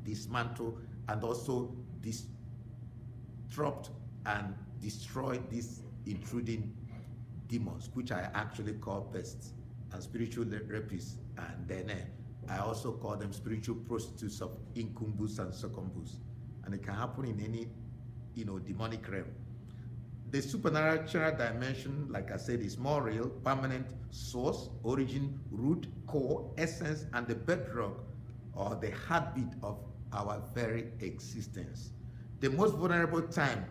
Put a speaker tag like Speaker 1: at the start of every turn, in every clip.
Speaker 1: dismantle and also disrupt and destroy these intruding demons, which I actually call pests and spiritual rapists, and then I also call them spiritual prostitutes of incubus and succubus, and it can happen in any demonic realm. The supernatural dimension, like I said, is more real, permanent, source, origin, root, core, essence, and the bedrock or the heartbeat of our very existence. The most vulnerable time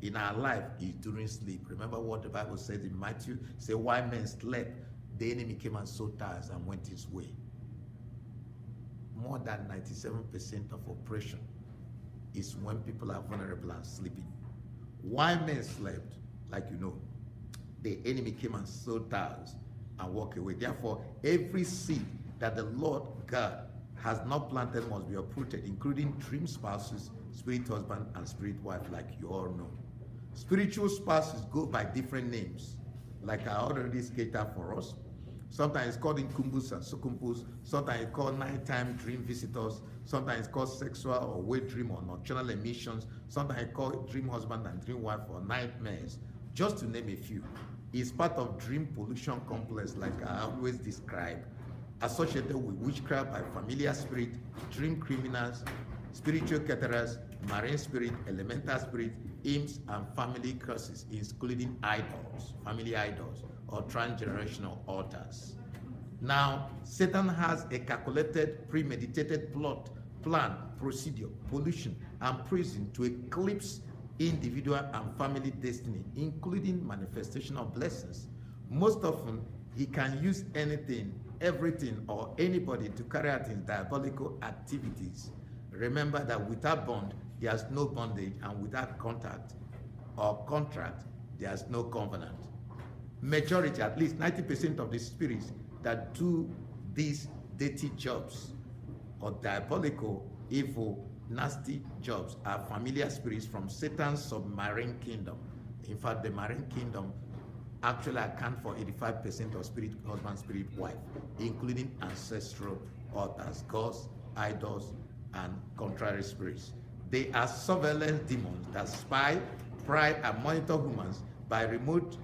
Speaker 1: in our life is during sleep. Remember what the Bible says in Matthew? Say, while men slept, the enemy came and sowed tares and went his way. More than 97% of oppression is when people are vulnerable and sleeping. While men slept, like the enemy came and sowed tares and walked away. Therefore, every seed that the Lord God has not planted must be uprooted, including dream spouses, spirit husband, and spirit wife, like you all know. Spiritual spouses go by different names, like I already skated for us. Sometimes it's called incubus and succubus. Sometimes it's called nighttime dream visitors. Sometimes it's called sexual or wet dream or nocturnal emissions. Sometimes it's called dream husband and dream wife or nightmares, just to name a few. It's part of dream pollution complex, like I always describe, associated with witchcraft by familiar spirit, dream criminals, spiritual caterers, marine spirit, elemental spirit, imps, and family curses, including idols, family idols, or transgenerational altars. Now, Satan has a calculated, premeditated plot, plan, procedure, pollution, and prison to eclipse individual and family destiny, including manifestation of blessings. Most often, he can use anything, everything, or anybody to carry out his diabolical activities. Remember that without bond, there's no bondage, and without contact or contract, there's no covenant. Majority, at least 90% of the spirits that do these dirty jobs or diabolical, evil, nasty jobs are familiar spirits from Satan's submarine kingdom. In fact, the marine kingdom actually account for 85% of spirit husband, spirit wife, including ancestral altars, gods, idols, and contrary spirits. They are surveillance demons that spy, pry, and monitor humans by remote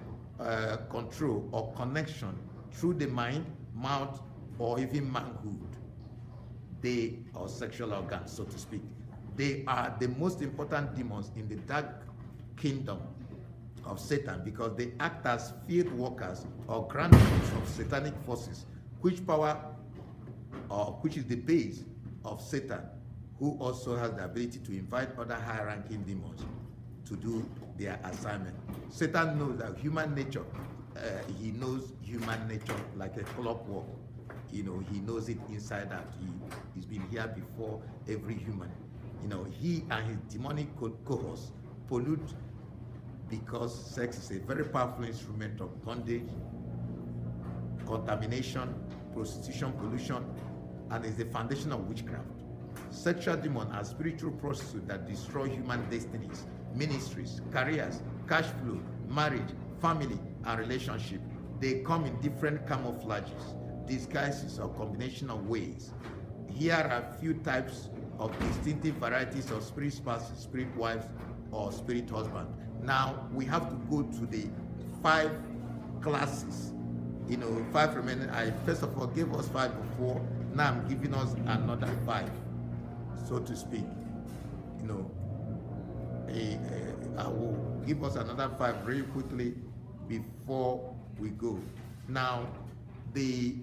Speaker 1: control or connection through the mind, mouth, or even manhood. They are sexual organs, so to speak. They are the most important demons in the dark kingdom of Satan because they act as field workers or grandmothers of satanic forces, which is the base of Satan, who also has the ability to invite other high-ranking demons to do their assignment. Satan knows that human nature, he knows human nature like a clockwork. He knows it inside out. He's been here before every human. He and his demonic cohorts pollute because sex is a very powerful instrument of bondage, contamination, prostitution, pollution, and is the foundation of witchcraft. Sexual demons are spiritual prostitutes that destroy human destinies, ministries, careers, cash flow, marriage, family, and relationship. They come in different camouflages, disguises, or combination of ways. Here are a few types of distinctive varieties of spirit spouses, spirit wives, or spirit husband. Now, we have to go to the 5 classes. 5 remaining. I first of all gave us 5 before. Now I'm giving us another 5, so to speak. I will give us another 5 very quickly before we go. Now, the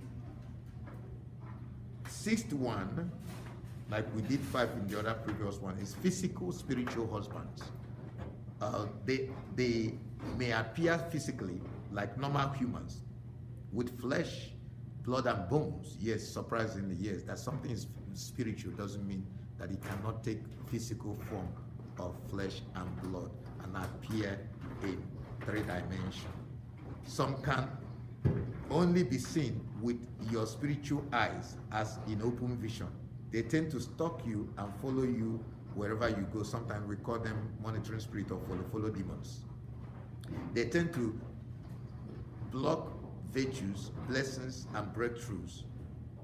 Speaker 1: 6th one, like we did 5 in the other previous one, is physical spiritual husbands. They may appear physically like normal humans with flesh, blood, and bones. Yes, surprisingly, yes. That something is spiritual doesn't mean that it cannot take physical form of flesh and blood and appear in 3 dimensions. Some can only be seen with your spiritual eyes as in open vision. They tend to stalk you and follow you wherever you go. Sometimes we call them monitoring spirit or follow demons. They tend to block virtues, blessings, and breakthroughs.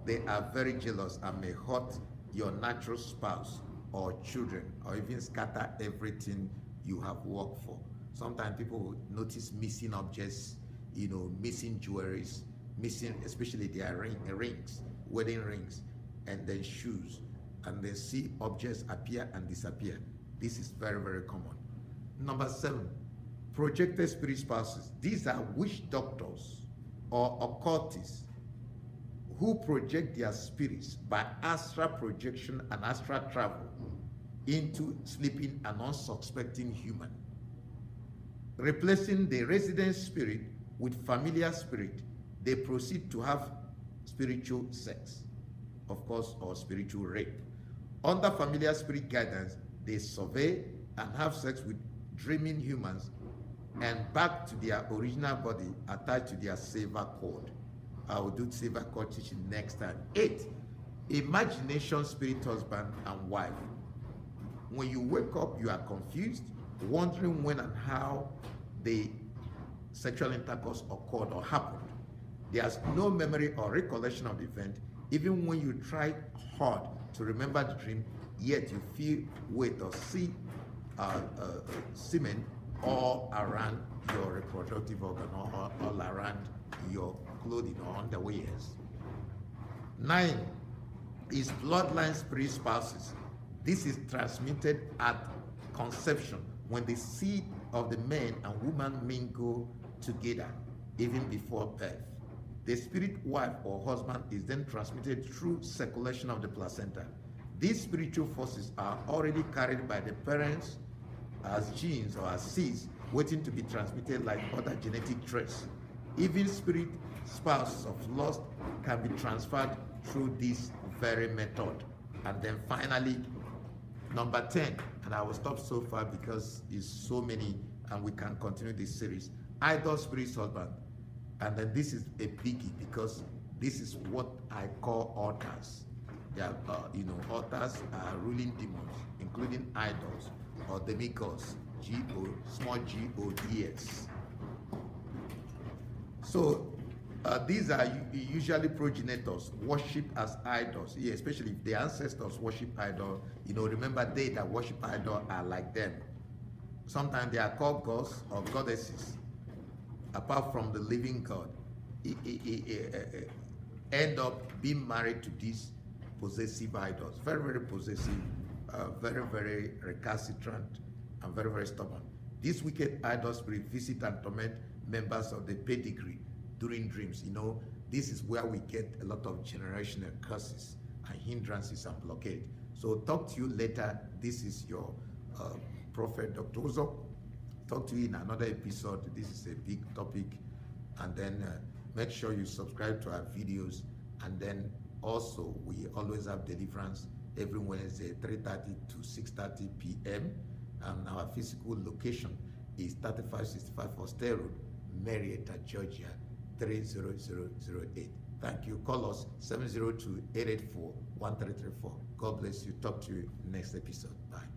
Speaker 1: They are very jealous and may hurt your natural spouse or children, or even scatter everything you have worked for. Sometimes people will notice missing objects, missing jewelries, missing especially their rings, wedding rings, and then shoes, and then see objects appear and disappear. This is very, very common. Number 7, projected spirit spouses. These are witch doctors or occultists who project their spirits by astral projection and astral travel into sleeping and unsuspecting human, replacing the resident spirit with familiar spirit. They proceed to have spiritual sex, of course, or spiritual rape. Under familiar spirit guidance, they survey and have sex with dreaming humans and back to their original body attached to their silver cord. I will do silver cord teaching next time. 8, imagination spirit husband and wife. When you wake up, you are confused, wondering when and how the sexual intercourse occurred or happened. There's no memory or recollection of the event, even when you try hard to remember the dream, yet you feel weight or see semen all around your reproductive organ or all around your clothing or underwears. 9 is bloodline spirit spouses. This is transmitted at conception when the seed of the man and woman mingle together, even before birth. The spirit wife or husband is then transmitted through circulation of the placenta. These spiritual forces are already carried by the parents as genes or as seeds waiting to be transmitted like other genetic traits. Even spirit spouses of lust can be transferred through this very method. And then finally, number 10, and I will stop so far because it's so many and we can continue this series. Idol spirit husband. And then this is a biggie because this is what I call altars. They are, altars are ruling demons, including idols or demigods, small G-O-D-S. So these are usually progenitors worshipped as idols, especially if the ancestors worship idol. Remember they that worship idol are like them. Sometimes they are called gods or goddesses. Apart from the living God, end up being married to these possessive idols. Very, very possessive, very, very recalcitrant, and very, very stubborn. These wicked idol spirits visit and torment members of the pedigree during dreams. This is where we get a lot of generational curses and hindrances and blockade. So talk to you later. This is your Prophet Dr. Uzo. Talk to you in another episode. This is a big topic. And then make sure you subscribe to our videos. And then also, we always have deliverance every Wednesday, 3:30 to 6:30 p.m. And our physical location is 3565 Foster Road, Marietta, Georgia, 30008. Thank you. Call us 702-884-1334. God bless you. Talk to you next episode. Bye.